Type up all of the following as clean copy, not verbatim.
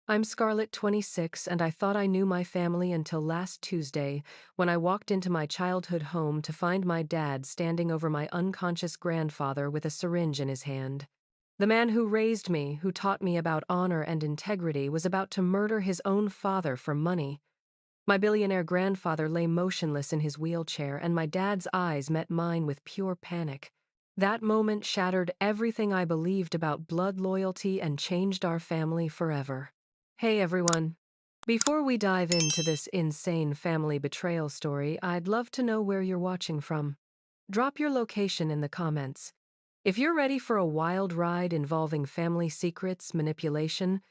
I'm Scarlett, 26, and I thought I knew my family until last Tuesday when I walked into my childhood home to find my dad standing over my unconscious grandfather with a syringe in his hand. The man who raised me, who taught me about honor and integrity, was about to murder his own father for money. My billionaire grandfather lay motionless in his wheelchair, and my dad's eyes met mine with pure panic. That moment shattered everything I believed about blood loyalty and changed our family forever. Hey everyone. Before we dive into this insane family betrayal story, I'd love to know where you're watching from. Drop your location in the comments. If you're ready for a wild ride involving family secrets, manipulation,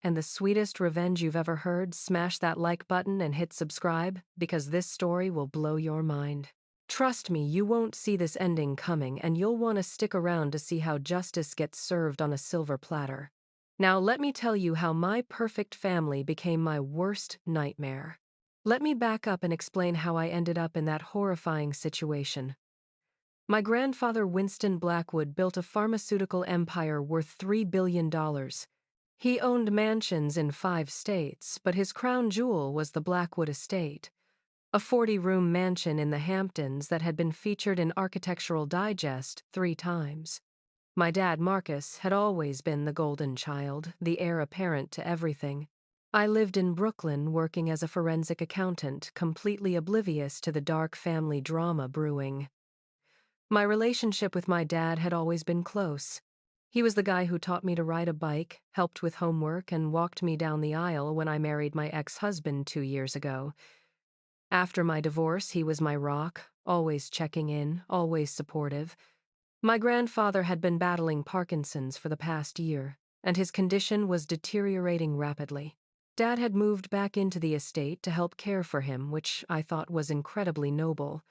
and the sweetest revenge you've ever heard, smash that like button and hit subscribe, because this story will blow your mind. Trust me, you won't see this ending coming, and you'll want to stick around to see how justice gets served on a silver platter. Now, let me tell you how my perfect family became my worst nightmare. Let me back up and explain how I ended up in that horrifying situation. My grandfather, Winston Blackwood, built a pharmaceutical empire worth $3 billion. He owned mansions in 5 states, but his crown jewel was the Blackwood estate, a 40-room mansion in the Hamptons that had been featured in Architectural Digest 3 times. My dad, Marcus, had always been the golden child, the heir apparent to everything. I lived in Brooklyn working as a forensic accountant, completely oblivious to the dark family drama brewing. My relationship with my dad had always been close. He was the guy who taught me to ride a bike, helped with homework, and walked me down the aisle when I married my ex-husband 2 years ago. After my divorce, he was my rock, always checking in, always supportive. My grandfather had been battling Parkinson's for the past year, and his condition was deteriorating rapidly. Dad had moved back into the estate to help care for him, which I thought was incredibly noble.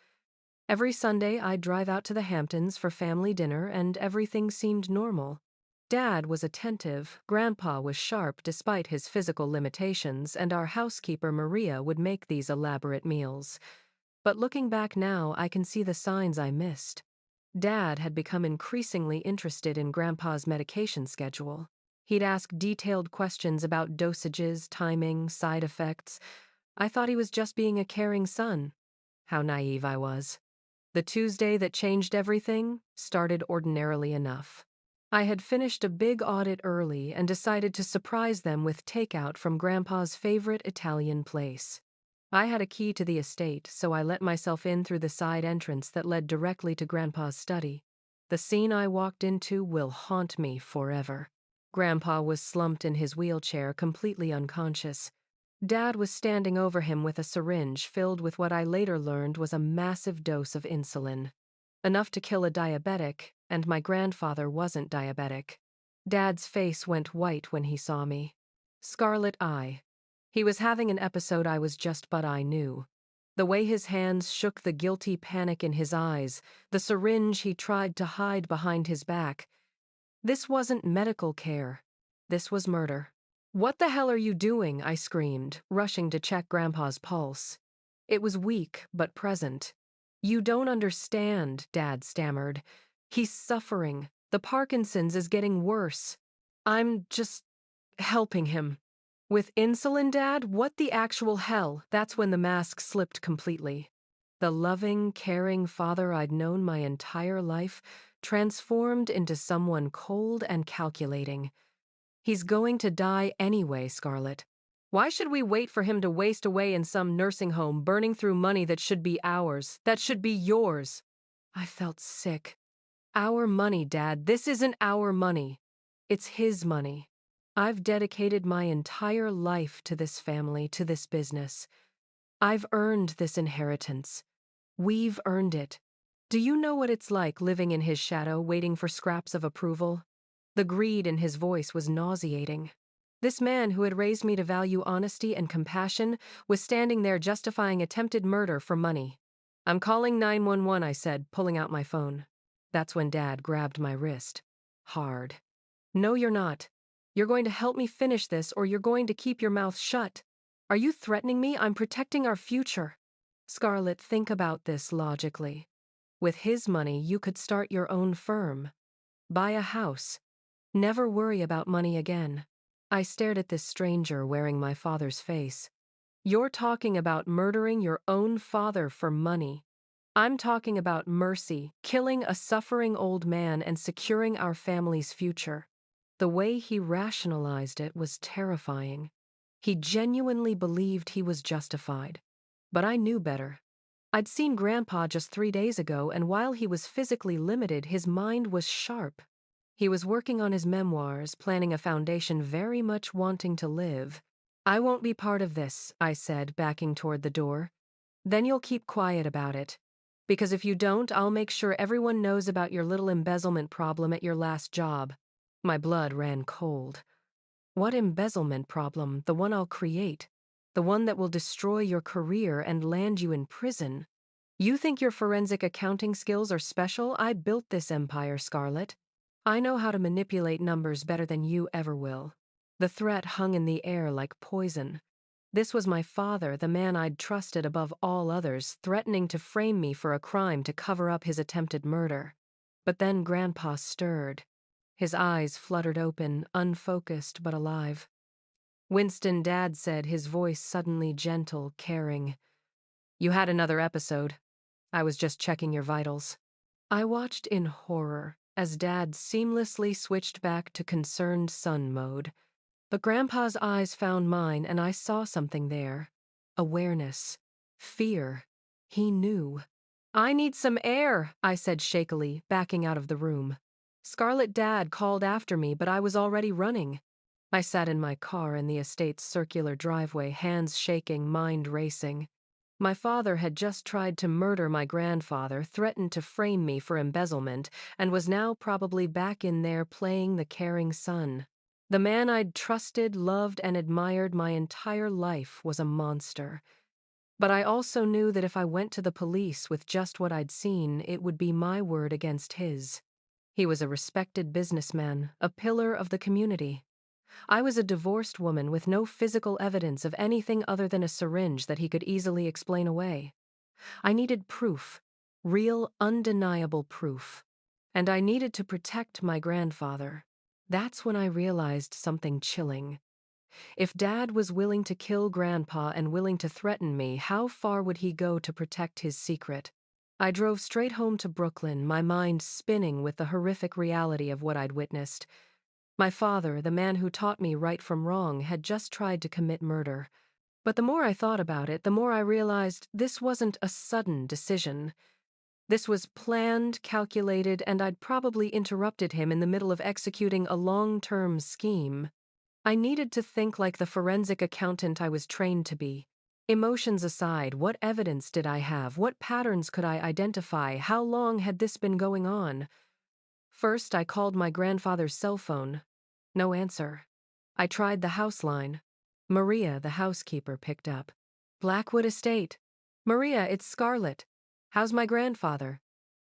Every Sunday, I'd drive out to the Hamptons for family dinner, and everything seemed normal. Dad was attentive, Grandpa was sharp despite his physical limitations, and our housekeeper Maria would make these elaborate meals. But looking back now, I can see the signs I missed. Dad had become increasingly interested in Grandpa's medication schedule. He'd ask detailed questions about dosages, timing, side effects. I thought he was just being a caring son. How naive I was. The Tuesday that changed everything started ordinarily enough. I had finished a big audit early and decided to surprise them with takeout from Grandpa's favorite Italian place. I had a key to the estate, so I let myself in through the side entrance that led directly to Grandpa's study. The scene I walked into will haunt me forever. Grandpa was slumped in his wheelchair, completely unconscious. Dad was standing over him with a syringe filled with what I later learned was a massive dose of insulin. Enough to kill a diabetic, and my grandfather wasn't diabetic. Dad's face went white when he saw me. Scarlet eye. He was having an episode I knew. The way his hands shook, the guilty panic in his eyes, the syringe he tried to hide behind his back. This wasn't medical care. This was murder. "What the hell are you doing?" I screamed, rushing to check Grandpa's pulse. It was weak, but present. "You don't understand," Dad stammered. "He's suffering. The Parkinson's is getting worse. I'm just helping him." "With insulin, Dad? What the actual hell?" That's when the mask slipped completely. The loving, caring father I'd known my entire life transformed into someone cold and calculating. "He's going to die anyway, Scarlett. Why should we wait for him to waste away in some nursing home, burning through money that should be ours, that should be yours?" I felt sick. "Our money, Dad. This isn't our money. It's his money. I've dedicated my entire life to this family, to this business. I've earned this inheritance. We've earned it. Do you know what it's like living in his shadow, waiting for scraps of approval?" The greed in his voice was nauseating. This man who had raised me to value honesty and compassion was standing there justifying attempted murder for money. "I'm calling 911, I said, pulling out my phone. That's when Dad grabbed my wrist. Hard. "No, you're not. You're going to help me finish this, or you're going to keep your mouth shut. Are you threatening me? I'm protecting our future." "Scarlett, think about this logically. With his money, you could start your own firm. Buy a house. Never worry about money again. I stared at this stranger wearing my father's face. You're talking about murdering your own father for money. I'm talking about mercy, killing a suffering old man and securing our family's future. The way he rationalized it was terrifying. He genuinely believed he was justified. But I knew better. I'd seen Grandpa just 3 days ago, and while he was physically limited, his mind was sharp. He was working on his memoirs, planning a foundation, very much wanting to live. I won't be part of this, I said, backing toward the door. Then you'll keep quiet about it. Because if you don't, I'll make sure everyone knows about your little embezzlement problem at your last job. My blood ran cold. What embezzlement problem? The one I'll create. The one that will destroy your career and land you in prison. You think your forensic accounting skills are special? I built this empire, Scarlett. I know how to manipulate numbers better than you ever will. The threat hung in the air like poison. This was my father, the man I'd trusted above all others, threatening to frame me for a crime to cover up his attempted murder. But then Grandpa stirred. His eyes fluttered open, unfocused but alive. Winston, Dad said, his voice suddenly gentle, caring. You had another episode. I was just checking your vitals. I watched in horror as Dad seamlessly switched back to concerned son mode. But Grandpa's eyes found mine, and I saw something there. Awareness. Fear. He knew. I need some air, I said shakily, backing out of the room. Scarlett, Dad called after me, but I was already running. I sat in my car in the estate's circular driveway, hands shaking, mind racing. My father had just tried to murder my grandfather, threatened to frame me for embezzlement, and was now probably back in there playing the caring son. The man I'd trusted, loved, and admired my entire life was a monster. But I also knew that if I went to the police with just what I'd seen, it would be my word against his. He was a respected businessman, a pillar of the community. I was a divorced woman with no physical evidence of anything other than a syringe that he could easily explain away. I needed proof, real, undeniable proof. And I needed to protect my grandfather. That's when I realized something chilling. If Dad was willing to kill Grandpa and willing to threaten me, how far would he go to protect his secret? I drove straight home to Brooklyn, my mind spinning with the horrific reality of what I'd witnessed. My father, the man who taught me right from wrong, had just tried to commit murder. But the more I thought about it, the more I realized this wasn't a sudden decision. This was planned, calculated, and I'd probably interrupted him in the middle of executing a long-term scheme. I needed to think like the forensic accountant I was trained to be. Emotions aside, what evidence did I have? What patterns could I identify? How long had this been going on? First, I called my grandfather's cell phone. No answer. I tried the house line. Maria, the housekeeper, picked up. Blackwood Estate. Maria, it's Scarlett. How's my grandfather?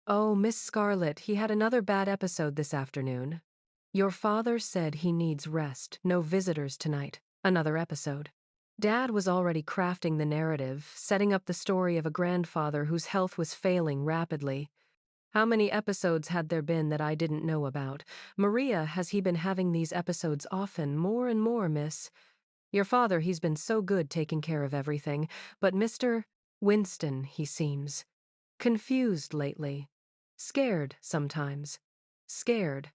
Oh, Miss Scarlett, he had another bad episode this afternoon. Your father said he needs rest, no visitors tonight. Another episode. Dad was already crafting the narrative, setting up the story of a grandfather whose health was failing rapidly. How many episodes had there been that I didn't know about? Maria, has he been having these episodes often? More and more, miss. Your father, he's been so good taking care of everything, but Mr. Winston, he seems confused lately. Scared, sometimes. Scared.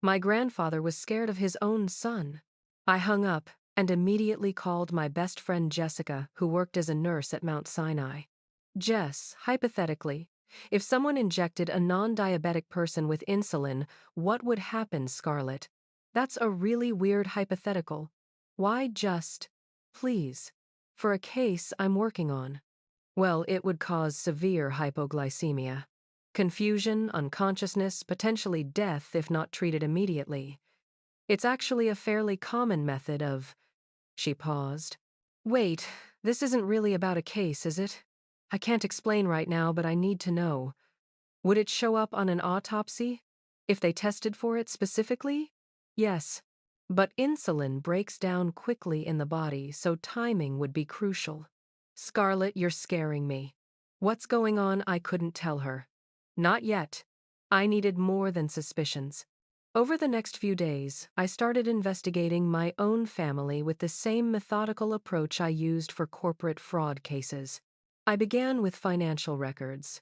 My grandfather was scared of his own son. I hung up and immediately called my best friend Jessica, who worked as a nurse at Mount Sinai. Jess, hypothetically, if someone injected a non-diabetic person with insulin, what would happen, Scarlett? That's a really weird hypothetical. Why just, please, for a case I'm working on? Well, it would cause severe hypoglycemia. Confusion, unconsciousness, potentially death if not treated immediately. It's actually a fairly common method of... She paused. Wait, this isn't really about a case, is it? I can't explain right now, but I need to know. Would it show up on an autopsy? If they tested for it specifically? Yes. But insulin breaks down quickly in the body, so timing would be crucial. Scarlett, you're scaring me. What's going on? I couldn't tell her. Not yet. I needed more than suspicions. Over the next few days, I started investigating my own family with the same methodical approach I used for corporate fraud cases. I began with financial records.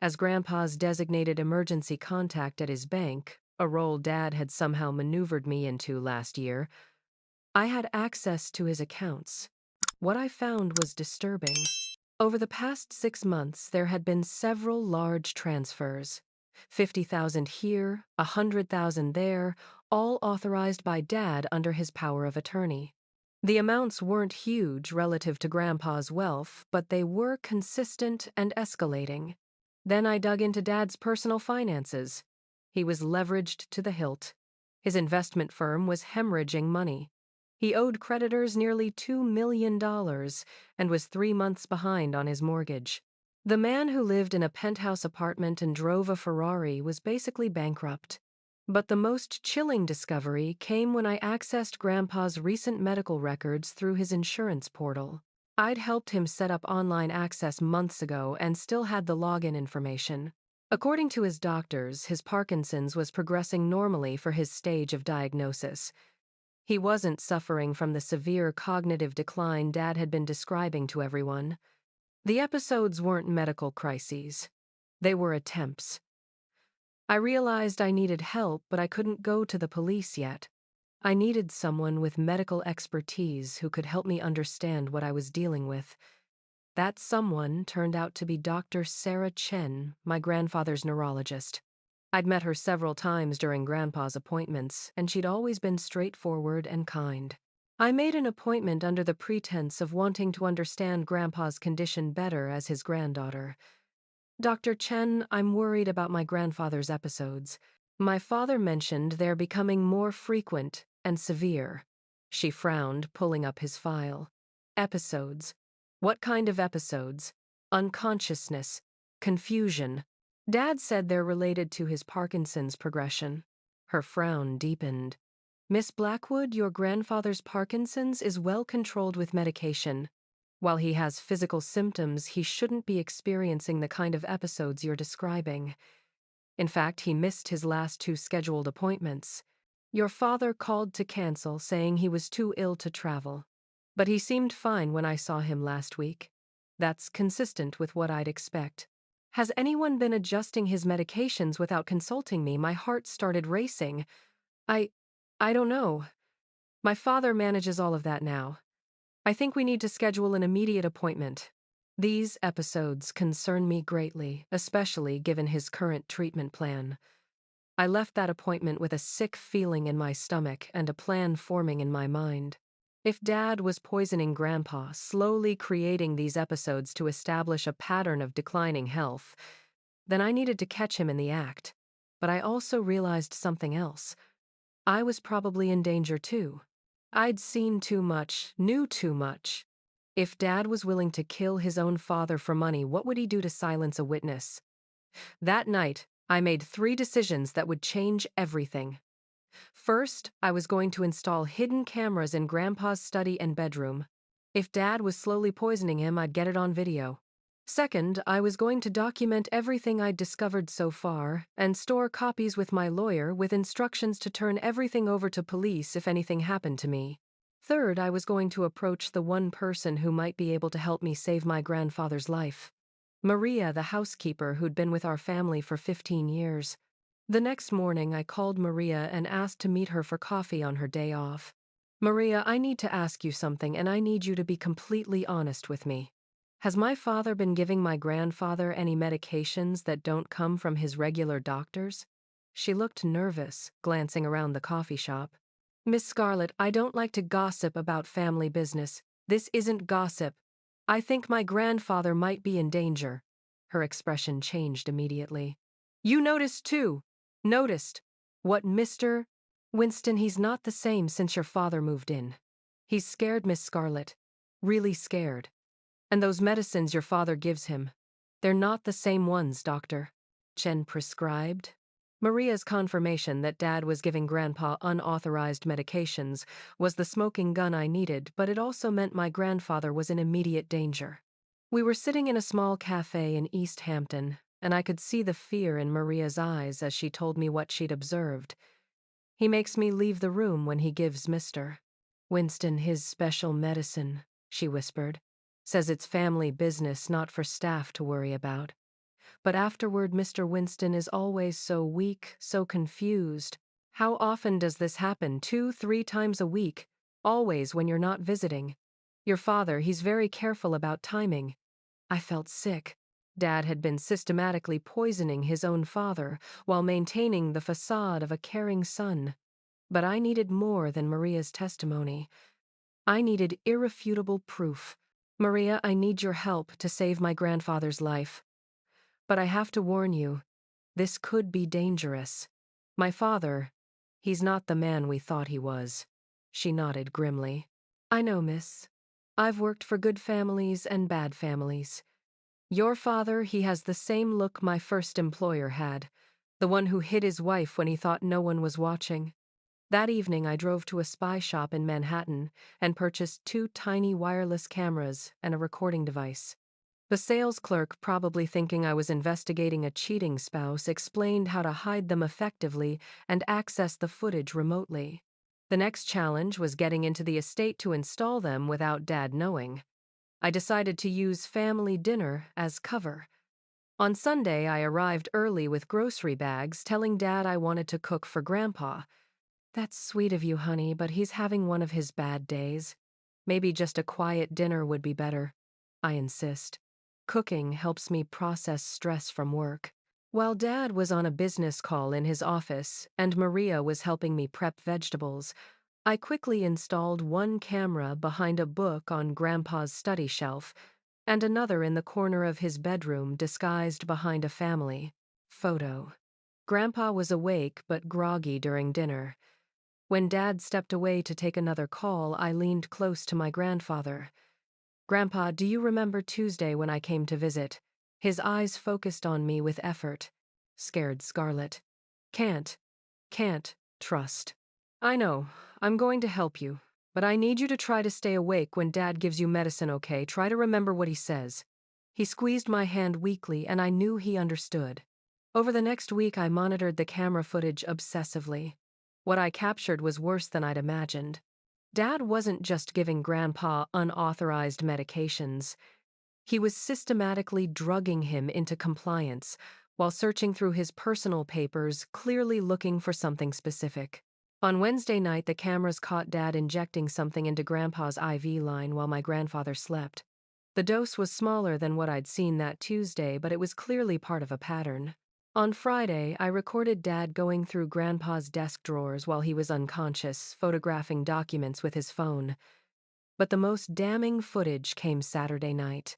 As Grandpa's designated emergency contact at his bank, a role Dad had somehow maneuvered me into last year, I had access to his accounts. What I found was disturbing. Over the past 6 months, there had been several large transfers. 50,000 here, 100,000 there, all authorized by Dad under his power of attorney. The amounts weren't huge relative to Grandpa's wealth, but they were consistent and escalating. Then I dug into Dad's personal finances. He was leveraged to the hilt. His investment firm was hemorrhaging money. He owed creditors nearly $2 million and was 3 months behind on his mortgage. The man who lived in a penthouse apartment and drove a Ferrari was basically bankrupt. But the most chilling discovery came when I accessed Grandpa's recent medical records through his insurance portal. I'd helped him set up online access months ago and still had the login information. According to his doctors, his Parkinson's was progressing normally for his stage of diagnosis. He wasn't suffering from the severe cognitive decline Dad had been describing to everyone. The episodes weren't medical crises. They were attempts. I realized I needed help, but I couldn't go to the police yet. I needed someone with medical expertise who could help me understand what I was dealing with. That someone turned out to be Dr. Sarah Chen, my grandfather's neurologist. I'd met her several times during Grandpa's appointments, and she'd always been straightforward and kind. I made an appointment under the pretense of wanting to understand Grandpa's condition better as his granddaughter. Dr. Chen, I'm worried about my grandfather's episodes. My father mentioned they're becoming more frequent and severe. She frowned, pulling up his file. Episodes. What kind of episodes? Unconsciousness. Confusion. Dad said they're related to his Parkinson's progression. Her frown deepened. Miss Blackwood, your grandfather's Parkinson's is well controlled with medication. While he has physical symptoms, he shouldn't be experiencing the kind of episodes you're describing. In fact, he missed his last 2 scheduled appointments. Your father called to cancel, saying he was too ill to travel. But he seemed fine when I saw him last week. That's consistent with what I'd expect. Has anyone been adjusting his medications without consulting me? My heart started racing. I don't know. My father manages all of that now. I think we need to schedule an immediate appointment. These episodes concern me greatly, especially given his current treatment plan. I left that appointment with a sick feeling in my stomach and a plan forming in my mind. If Dad was poisoning Grandpa, slowly creating these episodes to establish a pattern of declining health, then I needed to catch him in the act. But I also realized something else. I was probably in danger too. I'd seen too much, knew too much. If Dad was willing to kill his own father for money, what would he do to silence a witness? That night, I made 3 decisions that would change everything. First, I was going to install hidden cameras in Grandpa's study and bedroom. If Dad was slowly poisoning him, I'd get it on video. Second, I was going to document everything I'd discovered so far and store copies with my lawyer with instructions to turn everything over to police if anything happened to me. Third, I was going to approach the one person who might be able to help me save my grandfather's life. Maria, the housekeeper who'd been with our family for 15 years. The next morning, I called Maria and asked to meet her for coffee on her day off. Maria, I need to ask you something, and I need you to be completely honest with me. Has my father been giving my grandfather any medications that don't come from his regular doctors? She looked nervous, glancing around the coffee shop. Miss Scarlett, I don't like to gossip about family business. This isn't gossip. I think my grandfather might be in danger. Her expression changed immediately. You noticed too. Noticed. What, Mr. Winston, he's not the same since your father moved in. He's scared, Miss Scarlett. Really scared. And those medicines your father gives him, they're not the same ones, Doctor. Chen prescribed. Maria's confirmation that Dad was giving Grandpa unauthorized medications was the smoking gun I needed, but it also meant my grandfather was in immediate danger. We were sitting in a small cafe in East Hampton, and I could see the fear in Maria's eyes as she told me what she'd observed. He makes me leave the room when he gives Mr. Winston his special medicine, she whispered. Says it's family business, not for staff to worry about. But afterward, Mr. Winston is always so weak, so confused. How often does this happen? 2, 3 times a week? Always when you're not visiting. Your father, he's very careful about timing. I felt sick. Dad had been systematically poisoning his own father while maintaining the facade of a caring son. But I needed more than Maria's testimony. I needed irrefutable proof. Maria, I need your help to save my grandfather's life. But I have to warn you, this could be dangerous. My father, he's not the man we thought he was. She nodded grimly. I know, miss. I've worked for good families and bad families. Your father, he has the same look my first employer had, the one who hid his wife when he thought no one was watching. That evening I drove to a spy shop in Manhattan and purchased 2 tiny wireless cameras and a recording device. The sales clerk, probably thinking I was investigating a cheating spouse, explained how to hide them effectively and access the footage remotely. The next challenge was getting into the estate to install them without Dad knowing. I decided to use family dinner as cover. On Sunday, I arrived early with grocery bags, telling Dad I wanted to cook for Grandpa. That's sweet of you, honey, but he's having one of his bad days. Maybe just a quiet dinner would be better. I insist. Cooking helps me process stress from work. While Dad was on a business call in his office and Maria was helping me prep vegetables, I quickly installed one camera behind a book on Grandpa's study shelf and another in the corner of his bedroom disguised behind a family photo. Grandpa was awake but groggy during dinner. When Dad stepped away to take another call, I leaned close to my grandfather. Grandpa, do you remember Tuesday when I came to visit? His eyes focused on me with effort. Scared Scarlett. Can't. Trust. I know. I'm going to help you. But I need you to try to stay awake when Dad gives you medicine, okay? Try to remember what he says. He squeezed my hand weakly, and I knew he understood. Over the next week, I monitored the camera footage obsessively. What I captured was worse than I'd imagined. Dad wasn't just giving Grandpa unauthorized medications. He was systematically drugging him into compliance while searching through his personal papers, clearly looking for something specific. On Wednesday night, the cameras caught Dad injecting something into Grandpa's IV line while my grandfather slept. The dose was smaller than what I'd seen that Tuesday, but it was clearly part of a pattern. On Friday, I recorded Dad going through Grandpa's desk drawers while he was unconscious, photographing documents with his phone. But the most damning footage came Saturday night.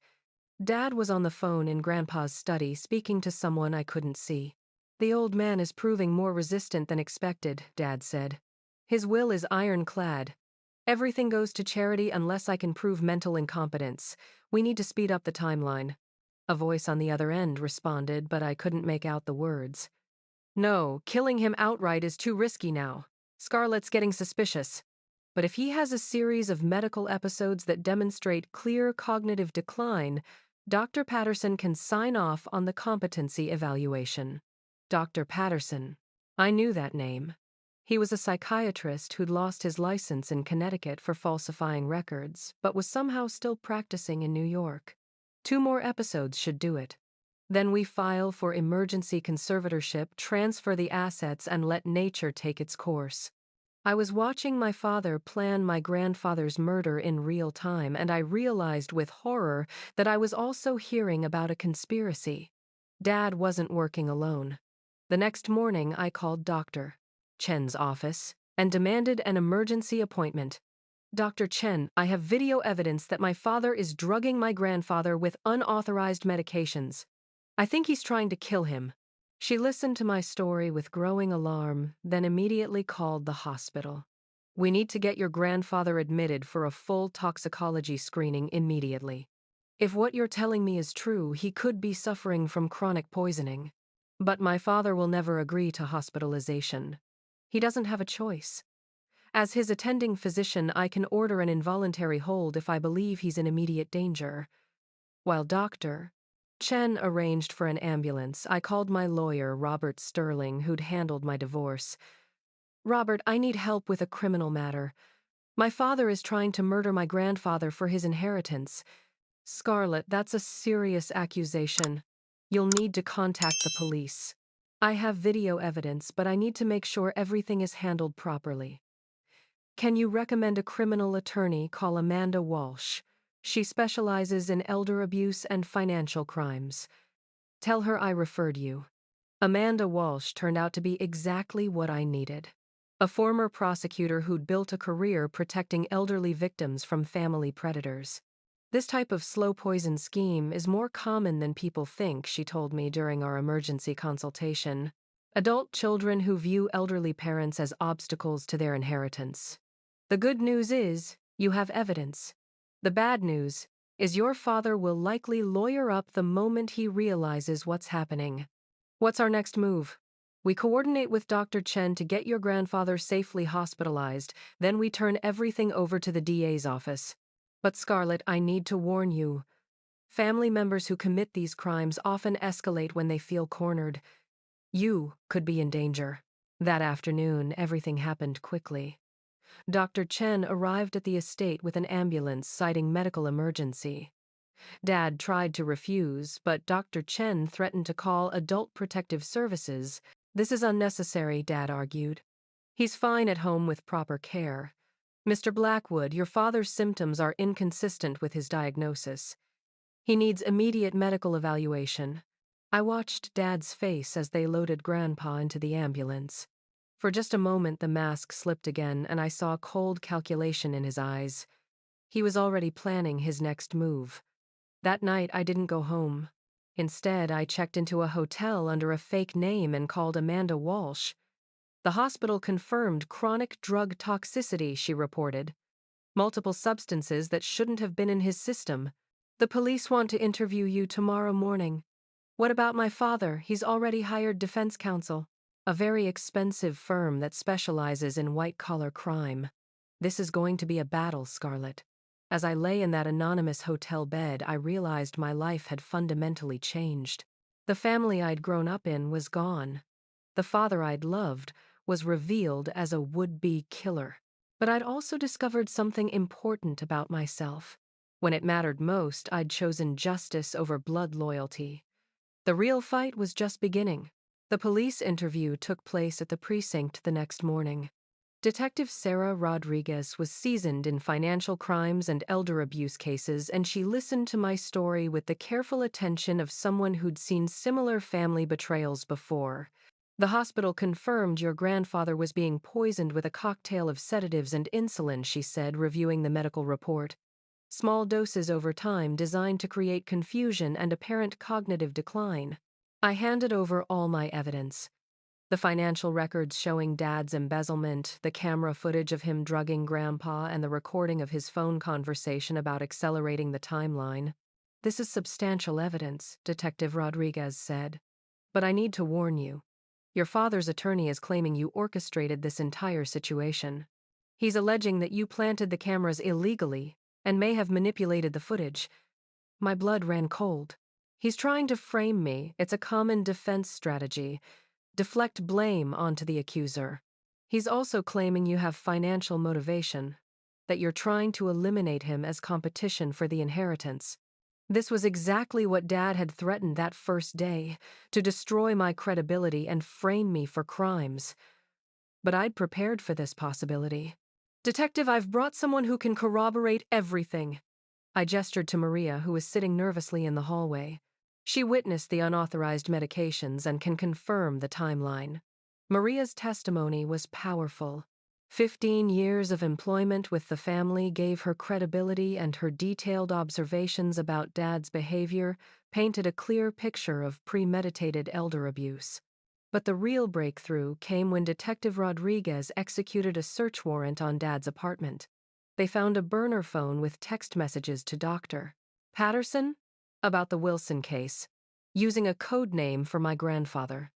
Dad was on the phone in Grandpa's study, speaking to someone I couldn't see. The old man is proving more resistant than expected, Dad said. His will is ironclad. Everything goes to charity unless I can prove mental incompetence. We need to speed up the timeline. A voice on the other end responded, but I couldn't make out the words. No, killing him outright is too risky now. Scarlett's getting suspicious. But if he has a series of medical episodes that demonstrate clear cognitive decline, Dr. Patterson can sign off on the competency evaluation. Dr. Patterson. I knew that name. He was a psychiatrist who'd lost his license in Connecticut for falsifying records, but was somehow still practicing in New York. 2 more episodes should do it. Then we file for emergency conservatorship, transfer the assets, and let nature take its course. I was watching my father plan my grandfather's murder in real time, and I realized with horror that I was also hearing about a conspiracy. Dad wasn't working alone. The next morning, I called Dr. Chen's office and demanded an emergency appointment. Dr. Chen, I have video evidence that my father is drugging my grandfather with unauthorized medications. I think he's trying to kill him. She listened to my story with growing alarm, then immediately called the hospital. We need to get your grandfather admitted for a full toxicology screening immediately. If what you're telling me is true, he could be suffering from chronic poisoning. But my father will never agree to hospitalization. He doesn't have a choice. As his attending physician, I can order an involuntary hold if I believe he's in immediate danger. While Dr. Chen arranged for an ambulance, I called my lawyer, Robert Sterling, who'd handled my divorce. Robert, I need help with a criminal matter. My father is trying to murder my grandfather for his inheritance. Scarlett, that's a serious accusation. You'll need to contact the police. I have video evidence, but I need to make sure everything is handled properly. Can you recommend a criminal attorney? Call Amanda Walsh. She specializes in elder abuse and financial crimes. Tell her I referred you. Amanda Walsh turned out to be exactly what I needed. A former prosecutor who'd built a career protecting elderly victims from family predators. This type of slow poison scheme is more common than people think, she told me during our emergency consultation. Adult children who view elderly parents as obstacles to their inheritance. The good news is, you have evidence. The bad news is your father will likely lawyer up the moment he realizes what's happening. What's our next move? We coordinate with Dr. Chen to get your grandfather safely hospitalized, then we turn everything over to the DA's office. But Scarlett, I need to warn you. Family members who commit these crimes often escalate when they feel cornered. You could be in danger. That afternoon, everything happened quickly. Dr. Chen arrived at the estate with an ambulance citing medical emergency. Dad tried to refuse, but Dr. Chen threatened to call Adult Protective Services. This is unnecessary, Dad argued. He's fine at home with proper care. Mr. Blackwood, your father's symptoms are inconsistent with his diagnosis. He needs immediate medical evaluation. I watched Dad's face as they loaded Grandpa into the ambulance. For just a moment, the mask slipped again, and I saw cold calculation in his eyes. He was already planning his next move. That night, I didn't go home. Instead, I checked into a hotel under a fake name and called Amanda Walsh. The hospital confirmed chronic drug toxicity, she reported. Multiple substances that shouldn't have been in his system. The police want to interview you tomorrow morning. What about my father? He's already hired defense counsel, a very expensive firm that specializes in white-collar crime. This is going to be a battle, Scarlett. As I lay in that anonymous hotel bed, I realized my life had fundamentally changed. The family I'd grown up in was gone. The father I'd loved was revealed as a would-be killer. But I'd also discovered something important about myself. When it mattered most, I'd chosen justice over blood loyalty. The real fight was just beginning. The police interview took place at the precinct the next morning. Detective Sarah Rodriguez was seasoned in financial crimes and elder abuse cases, and she listened to my story with the careful attention of someone who'd seen similar family betrayals before. The hospital confirmed your grandfather was being poisoned with a cocktail of sedatives and insulin, she said, reviewing the medical report. Small doses over time designed to create confusion and apparent cognitive decline. I handed over all my evidence. The financial records showing Dad's embezzlement, the camera footage of him drugging Grandpa, and the recording of his phone conversation about accelerating the timeline. This is substantial evidence, Detective Rodriguez said. But I need to warn you. Your father's attorney is claiming you orchestrated this entire situation. He's alleging that you planted the cameras illegally and may have manipulated the footage. My blood ran cold. He's trying to frame me. It's a common defense strategy. Deflect blame onto the accuser. He's also claiming you have financial motivation, that you're trying to eliminate him as competition for the inheritance. This was exactly what Dad had threatened that first day, to destroy my credibility and frame me for crimes. But I'd prepared for this possibility. Detective, I've brought someone who can corroborate everything. I gestured to Maria, who was sitting nervously in the hallway. She witnessed the unauthorized medications and can confirm the timeline. Maria's testimony was powerful. 15 years of employment with the family gave her credibility, and her detailed observations about Dad's behavior painted a clear picture of premeditated elder abuse. But the real breakthrough came when Detective Rodriguez executed a search warrant on Dad's apartment. They found a burner phone with text messages to Dr. Patterson about the Wilson case, using a code name for my grandfather.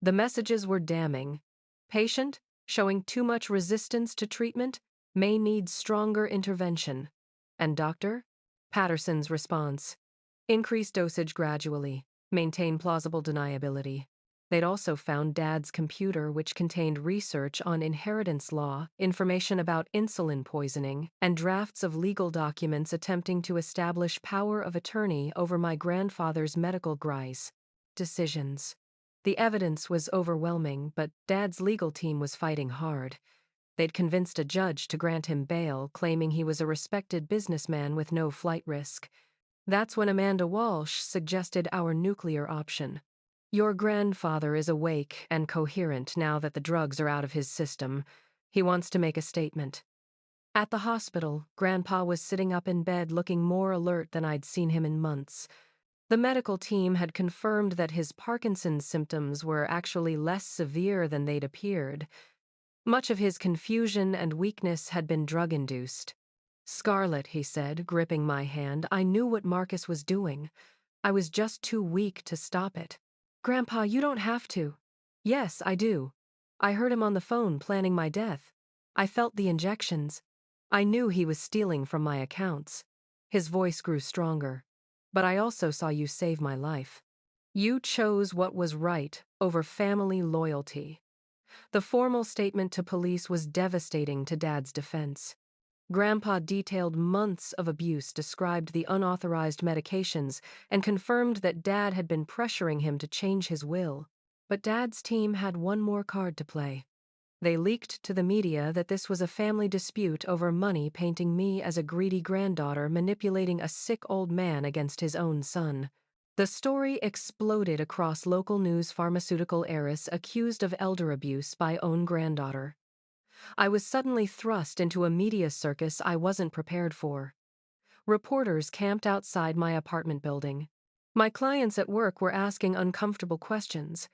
The messages were damning. Patient, showing too much resistance to treatment, may need stronger intervention. And Dr. Patterson's response: increase dosage gradually, maintain plausible deniability. They'd also found Dad's computer, which contained research on inheritance law, information about insulin poisoning, and drafts of legal documents attempting to establish power of attorney over my grandfather's medical decisions. The evidence was overwhelming, but Dad's legal team was fighting hard. They'd convinced a judge to grant him bail, claiming he was a respected businessman with no flight risk. That's when Amanda Walsh suggested our nuclear option. Your grandfather is awake and coherent now that the drugs are out of his system. He wants to make a statement. At the hospital, Grandpa was sitting up in bed looking more alert than I'd seen him in months. The medical team had confirmed that his Parkinson's symptoms were actually less severe than they'd appeared. Much of his confusion and weakness had been drug-induced. "Scarlett," he said, gripping my hand, "I knew what Marcus was doing. I was just too weak to stop it." "Grandpa, you don't have to." "Yes, I do. I heard him on the phone planning my death. I felt the injections. I knew he was stealing from my accounts." His voice grew stronger. "But I also saw you save my life. You chose what was right over family loyalty." The formal statement to police was devastating to Dad's defense. Grandpa detailed months of abuse, described the unauthorized medications, and confirmed that Dad had been pressuring him to change his will. But Dad's team had one more card to play. They leaked to the media that this was a family dispute over money, painting me as a greedy granddaughter manipulating a sick old man against his own son. The story exploded across local news. Pharmaceutical heiress accused of elder abuse by own granddaughter. I was suddenly thrust into a media circus I wasn't prepared for. Reporters camped outside my apartment building. My clients at work were asking uncomfortable questions.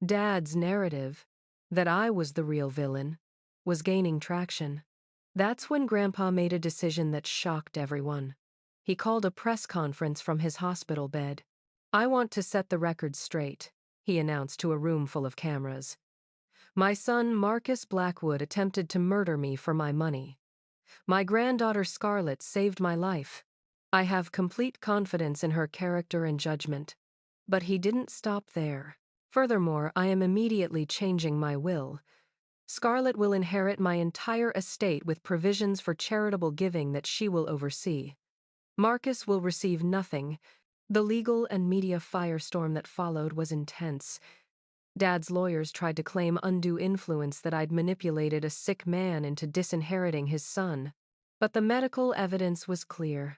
Dad's narrative, that I was the real villain, was gaining traction. That's when Grandpa made a decision that shocked everyone. He called a press conference from his hospital bed. "I want to set the record straight," he announced to a room full of cameras. "My son Marcus Blackwood attempted to murder me for my money. My granddaughter Scarlett saved my life. I have complete confidence in her character and judgment." But he didn't stop there. "Furthermore, I am immediately changing my will. Scarlett will inherit my entire estate with provisions for charitable giving that she will oversee. Marcus will receive nothing." The legal and media firestorm that followed was intense. Dad's lawyers tried to claim undue influence, that I'd manipulated a sick man into disinheriting his son. But the medical evidence was clear.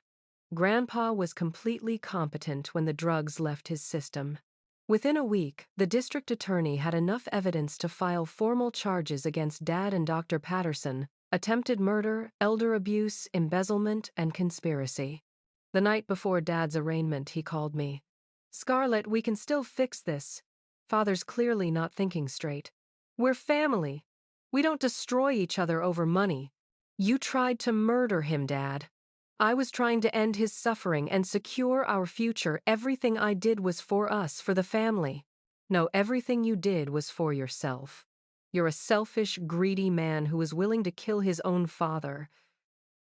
Grandpa was completely competent when the drugs left his system. Within a week, the district attorney had enough evidence to file formal charges against Dad and Dr. Patterson: attempted murder, elder abuse, embezzlement, and conspiracy. The night before Dad's arraignment, he called me. "Scarlett, we can still fix this. Father's clearly not thinking straight. We're family. We don't destroy each other over money. You tried to murder him, Dad. I was trying to end his suffering and secure our future. Everything I did was for us, for the family. No, everything you did was for yourself. You're a selfish, greedy man who was willing to kill his own father.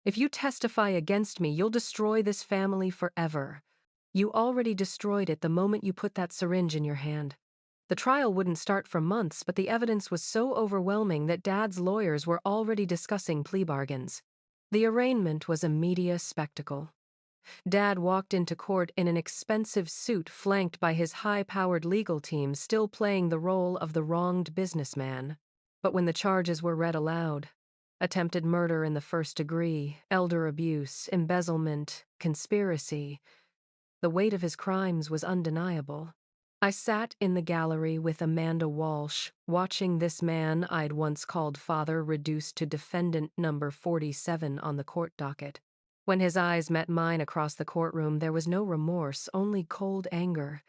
If you testify against me, you'll destroy this family forever. You already destroyed it the moment you put that syringe in your hand." The trial wouldn't start for months, but the evidence was so overwhelming that Dad's lawyers were already discussing plea bargains. The arraignment was a media spectacle. Dad walked into court in an expensive suit, flanked by his high-powered legal team, still playing the role of the wronged businessman. But when the charges were read aloud, attempted murder in the first degree, elder abuse, embezzlement, conspiracy, the weight of his crimes was undeniable. I sat in the gallery with Amanda Walsh, watching this man I'd once called father reduced to defendant number 47 on the court docket. When his eyes met mine across the courtroom, there was no remorse, only cold anger.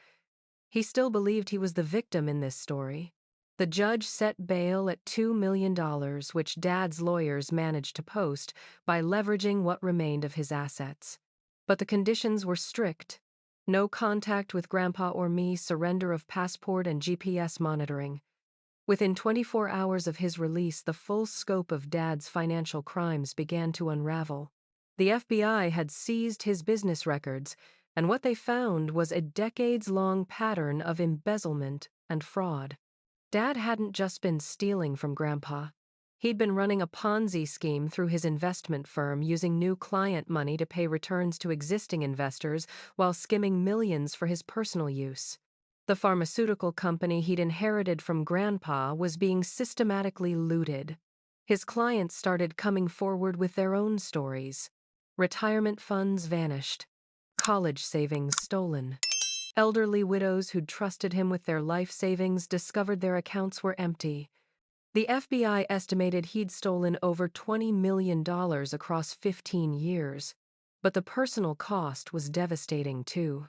He still believed he was the victim in this story. The judge set bail at $2 million, which Dad's lawyers managed to post by leveraging what remained of his assets. But the conditions were strict. No contact with Grandpa or me, surrender of passport and GPS monitoring. Within 24 hours of his release, the full scope of Dad's financial crimes began to unravel. The FBI had seized his business records, and what they found was a decades-long pattern of embezzlement, and fraud. Dad hadn't just been stealing from Grandpa. He'd been running a Ponzi scheme through his investment firm using new client money to pay returns to existing investors while skimming millions for his personal use. The pharmaceutical company he'd inherited from Grandpa was being systematically looted. His clients started coming forward with their own stories. Retirement funds vanished. College savings stolen. Elderly widows who'd trusted him with their life savings discovered their accounts were empty. The FBI estimated he'd stolen over $20 million across 15 years. But the personal cost was devastating, too.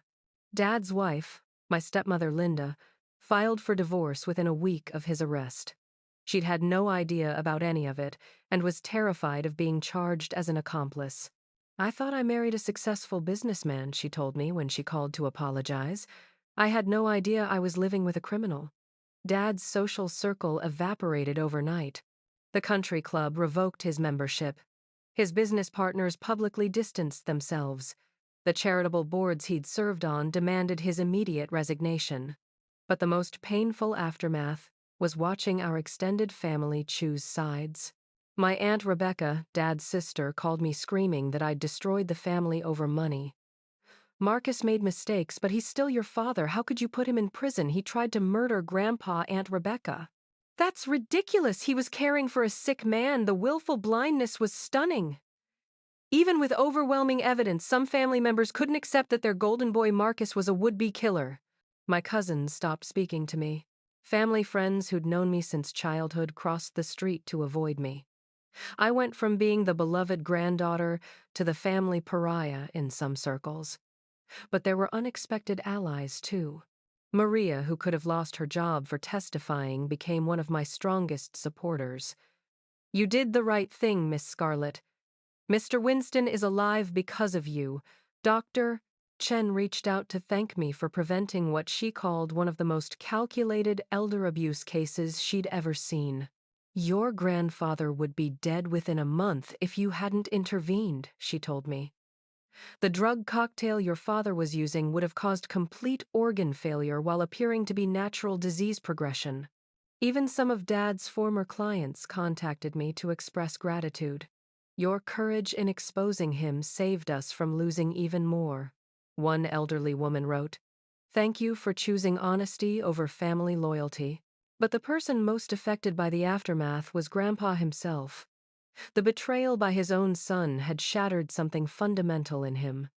Dad's wife, my stepmother Linda, filed for divorce within a week of his arrest. She'd had no idea about any of it and was terrified of being charged as an accomplice. "I thought I married a successful businessman," she told me when she called to apologize. "I had no idea I was living with a criminal." Dad's social circle evaporated overnight. The country club revoked his membership. His business partners publicly distanced themselves. The charitable boards he'd served on demanded his immediate resignation. But the most painful aftermath was watching our extended family choose sides. My Aunt Rebecca, Dad's sister, called me screaming that I'd destroyed the family over money. "Marcus made mistakes, but he's still your father. How could you put him in prison? He tried to murder Grandpa, Aunt Rebecca." "That's ridiculous. He was caring for a sick man. The willful blindness was stunning." Even with overwhelming evidence, some family members couldn't accept that their golden boy Marcus was a would-be killer. My cousins stopped speaking to me. Family friends who'd known me since childhood crossed the street to avoid me. I went from being the beloved granddaughter to the family pariah in some circles. But there were unexpected allies, too. Maria, who could have lost her job for testifying, became one of my strongest supporters. "You did the right thing, Miss Scarlett. Mr. Winston is alive because of you. Dr. Chen reached out to thank me for preventing what she called one of the most calculated elder abuse cases she'd ever seen. Your grandfather would be dead within a month if you hadn't intervened," she told me. "The drug cocktail your father was using would have caused complete organ failure while appearing to be natural disease progression." Even some of Dad's former clients contacted me to express gratitude. "Your courage in exposing him saved us from losing even more," one elderly woman wrote. "Thank you for choosing honesty over family loyalty." But the person most affected by the aftermath was Grandpa himself. The betrayal by his own son had shattered something fundamental in him.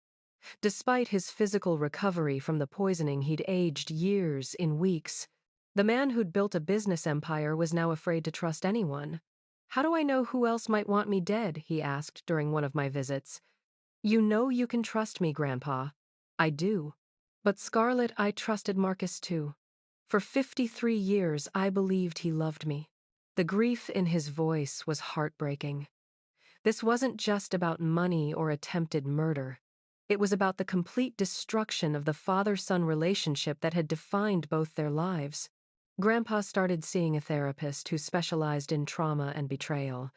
Despite his physical recovery from the poisoning, he'd aged years in weeks. The man who'd built a business empire was now afraid to trust anyone. "How do I know who else might want me dead?" he asked during one of my visits. "You know you can trust me, Grandpa." "I do. But Scarlett, I trusted Marcus too. For 53 years, I believed he loved me." The grief in his voice was heartbreaking. This wasn't just about money or attempted murder. It was about the complete destruction of the father-son relationship that had defined both their lives. Grandpa started seeing a therapist who specialized in trauma and betrayal.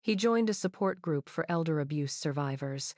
He joined a support group for elder abuse survivors.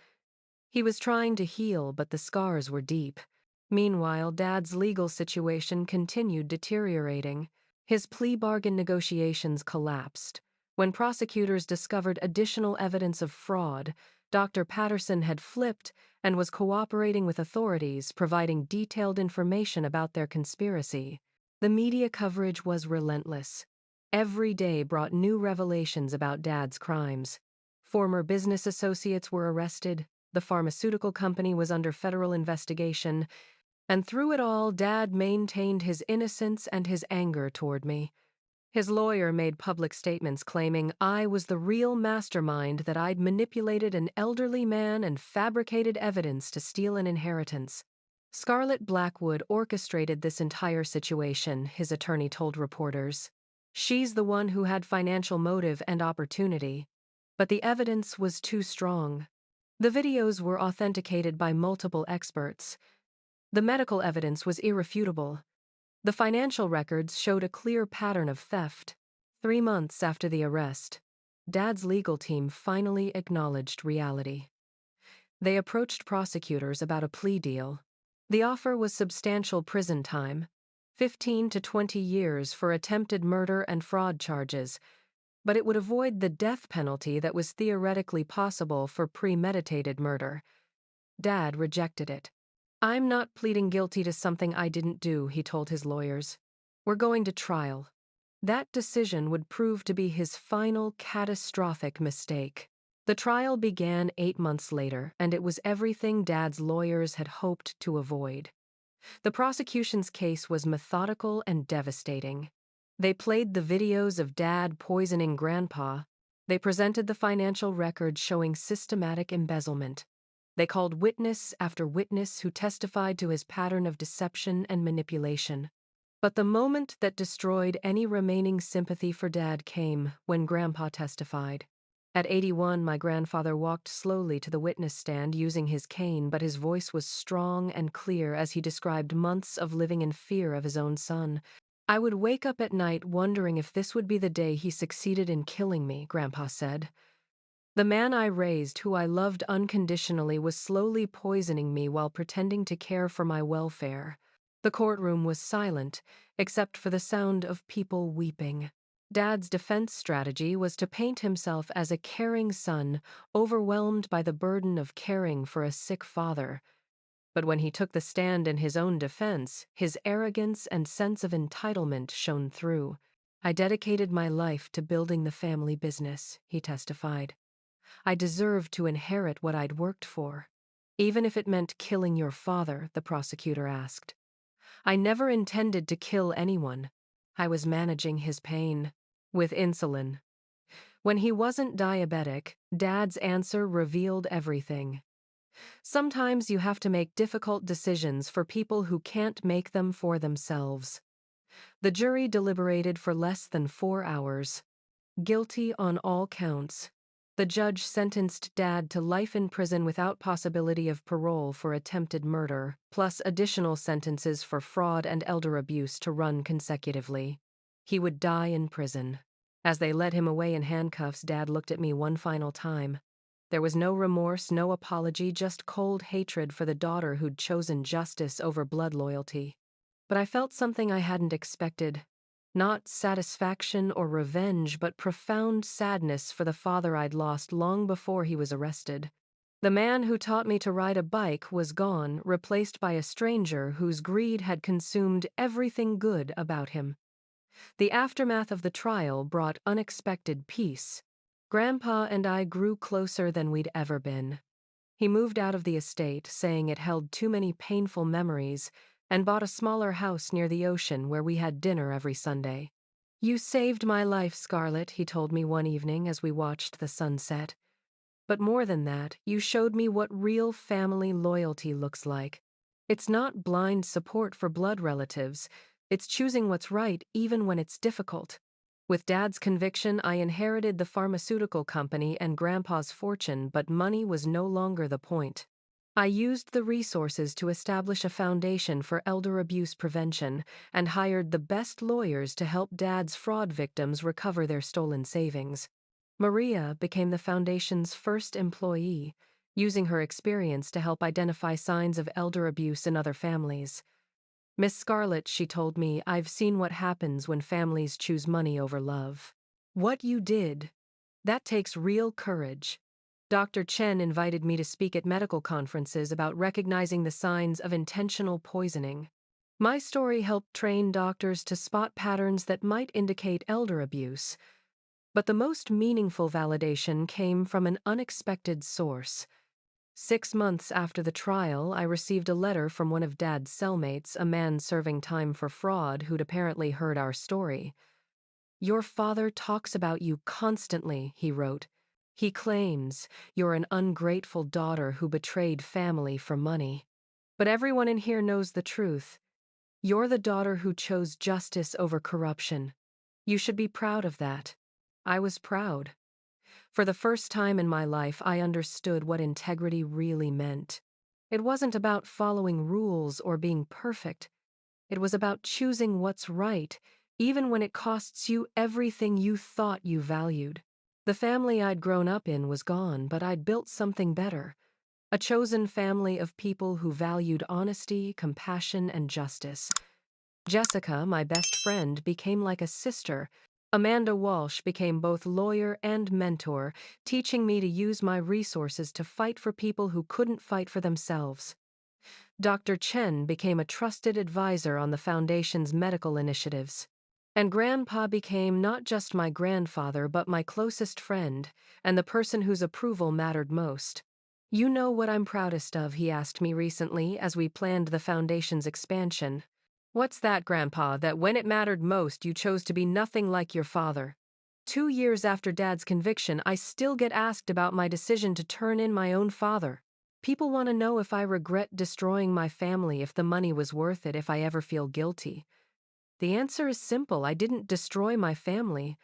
He was trying to heal, but the scars were deep. Meanwhile, Dad's legal situation continued deteriorating. His plea bargain negotiations collapsed. When prosecutors discovered additional evidence of fraud, Dr. Patterson had flipped and was cooperating with authorities, providing detailed information about their conspiracy. The media coverage was relentless. Every day brought new revelations about Dad's crimes. Former business associates were arrested, the pharmaceutical company was under federal investigation, and through it all, Dad maintained his innocence and his anger toward me. His lawyer made public statements claiming I was the real mastermind, that I'd manipulated an elderly man and fabricated evidence to steal an inheritance. Scarlett Blackwood orchestrated this entire situation, his attorney told reporters. She's the one who had financial motive and opportunity. But the evidence was too strong. The videos were authenticated by multiple experts. The medical evidence was irrefutable. The financial records showed a clear pattern of theft. 3 months after the arrest, Dad's legal team finally acknowledged reality. They approached prosecutors about a plea deal. The offer was substantial prison time, 15 to 20 years for attempted murder and fraud charges, but it would avoid the death penalty that was theoretically possible for premeditated murder. Dad rejected it. "I'm not pleading guilty to something I didn't do," he told his lawyers. "We're going to trial." That decision would prove to be his final catastrophic mistake. The trial began 8 months later, and it was everything Dad's lawyers had hoped to avoid. The prosecution's case was methodical and devastating. They played the videos of Dad poisoning Grandpa. They presented the financial records showing systematic embezzlement. They called witness after witness who testified to his pattern of deception and manipulation. But the moment that destroyed any remaining sympathy for Dad came when Grandpa testified. At 81, my grandfather walked slowly to the witness stand using his cane, but his voice was strong and clear as he described months of living in fear of his own son. "I would wake up at night wondering if this would be the day he succeeded in killing me," Grandpa said. "The man I raised, who I loved unconditionally, was slowly poisoning me while pretending to care for my welfare." The courtroom was silent, except for the sound of people weeping. Dad's defense strategy was to paint himself as a caring son, overwhelmed by the burden of caring for a sick father. But when he took the stand in his own defense, his arrogance and sense of entitlement shone through. "I dedicated my life to building the family business," he testified. "I deserved to inherit what I'd worked for." "Even if it meant killing your father?" the prosecutor asked. "I never intended to kill anyone. I was managing his pain with insulin." When he wasn't diabetic, Dad's answer revealed everything. "Sometimes you have to make difficult decisions for people who can't make them for themselves." The jury deliberated for less than 4 hours. Guilty on all counts. The judge sentenced Dad to life in prison without possibility of parole for attempted murder, plus additional sentences for fraud and elder abuse to run consecutively. He would die in prison. As they led him away in handcuffs, Dad looked at me one final time. There was no remorse, no apology, just cold hatred for the daughter who'd chosen justice over blood loyalty. But I felt something I hadn't expected. Not satisfaction or revenge, but profound sadness for the father I'd lost long before he was arrested. The man who taught me to ride a bike was gone, replaced by a stranger whose greed had consumed everything good about him. The aftermath of the trial brought unexpected peace. Grandpa and I grew closer than we'd ever been. He moved out of the estate, saying it held too many painful memories, and bought a smaller house near the ocean where we had dinner every Sunday. "You saved my life, Scarlett," he told me one evening as we watched the sunset. "But more than that, you showed me what real family loyalty looks like. It's not blind support for blood relatives. It's choosing what's right even when it's difficult." With Dad's conviction, I inherited the pharmaceutical company and Grandpa's fortune, but money was no longer the point. I used the resources to establish a foundation for elder abuse prevention and hired the best lawyers to help Dad's fraud victims recover their stolen savings. Maria became the foundation's first employee, using her experience to help identify signs of elder abuse in other families. "Miss Scarlett," she told me, "I've seen what happens when families choose money over love. What you did, that takes real courage." Dr. Chen invited me to speak at medical conferences about recognizing the signs of intentional poisoning. My story helped train doctors to spot patterns that might indicate elder abuse. But the most meaningful validation came from an unexpected source. 6 months after the trial, I received a letter from one of Dad's cellmates, a man serving time for fraud who'd apparently heard our story. "Your father talks about you constantly," he wrote. "He claims you're an ungrateful daughter who betrayed family for money. But everyone in here knows the truth. You're the daughter who chose justice over corruption. You should be proud of that." I was proud. For the first time in my life, I understood what integrity really meant. It wasn't about following rules or being perfect. It was about choosing what's right, even when it costs you everything you thought you valued. The family I'd grown up in was gone, but I'd built something better. A chosen family of people who valued honesty, compassion, and justice. Jessica, my best friend, became like a sister. Amanda Walsh became both lawyer and mentor, teaching me to use my resources to fight for people who couldn't fight for themselves. Dr. Chen became a trusted advisor on the Foundation's medical initiatives. And Grandpa became not just my grandfather, but my closest friend, and the person whose approval mattered most. You know what I'm proudest of, he asked me recently as we planned the Foundation's expansion. What's that, Grandpa, that when it mattered most, you chose to be nothing like your father? 2 years after Dad's conviction, I still get asked about my decision to turn in my own father. People want to know if I regret destroying my family, if the money was worth it, if I ever feel guilty. The answer is simple. I didn't destroy my family.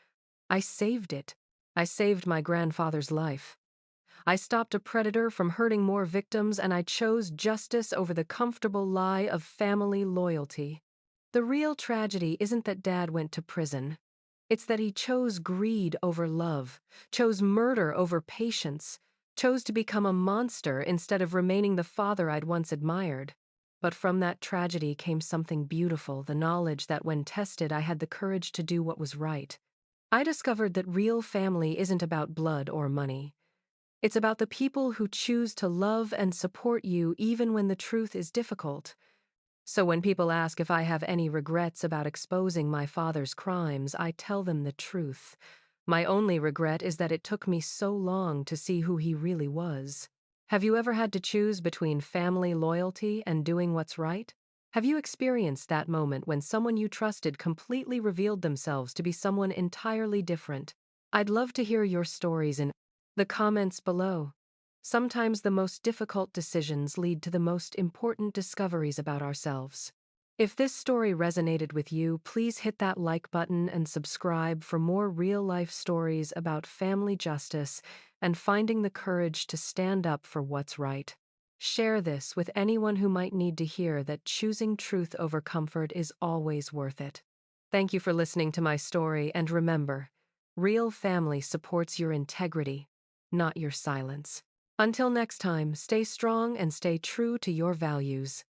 I saved it. I saved my grandfather's life. I stopped a predator from hurting more victims, and I chose justice over the comfortable lie of family loyalty. The real tragedy isn't that Dad went to prison. It's that he chose greed over love, chose murder over patience, chose to become a monster instead of remaining the father I'd once admired. But from that tragedy came something beautiful, the knowledge that when tested, I had the courage to do what was right. I discovered that real family isn't about blood or money. It's about the people who choose to love and support you even when the truth is difficult. So when people ask if I have any regrets about exposing my father's crimes, I tell them the truth. My only regret is that it took me so long to see who he really was. Have you ever had to choose between family loyalty and doing what's right? Have you experienced that moment when someone you trusted completely revealed themselves to be someone entirely different? I'd love to hear your stories in the comments below. Sometimes the most difficult decisions lead to the most important discoveries about ourselves. If this story resonated with you, please hit that like button and subscribe for more real-life stories about family justice and finding the courage to stand up for what's right. Share this with anyone who might need to hear that choosing truth over comfort is always worth it. Thank you for listening to my story, and remember, real family supports your integrity, not your silence. Until next time, stay strong and stay true to your values.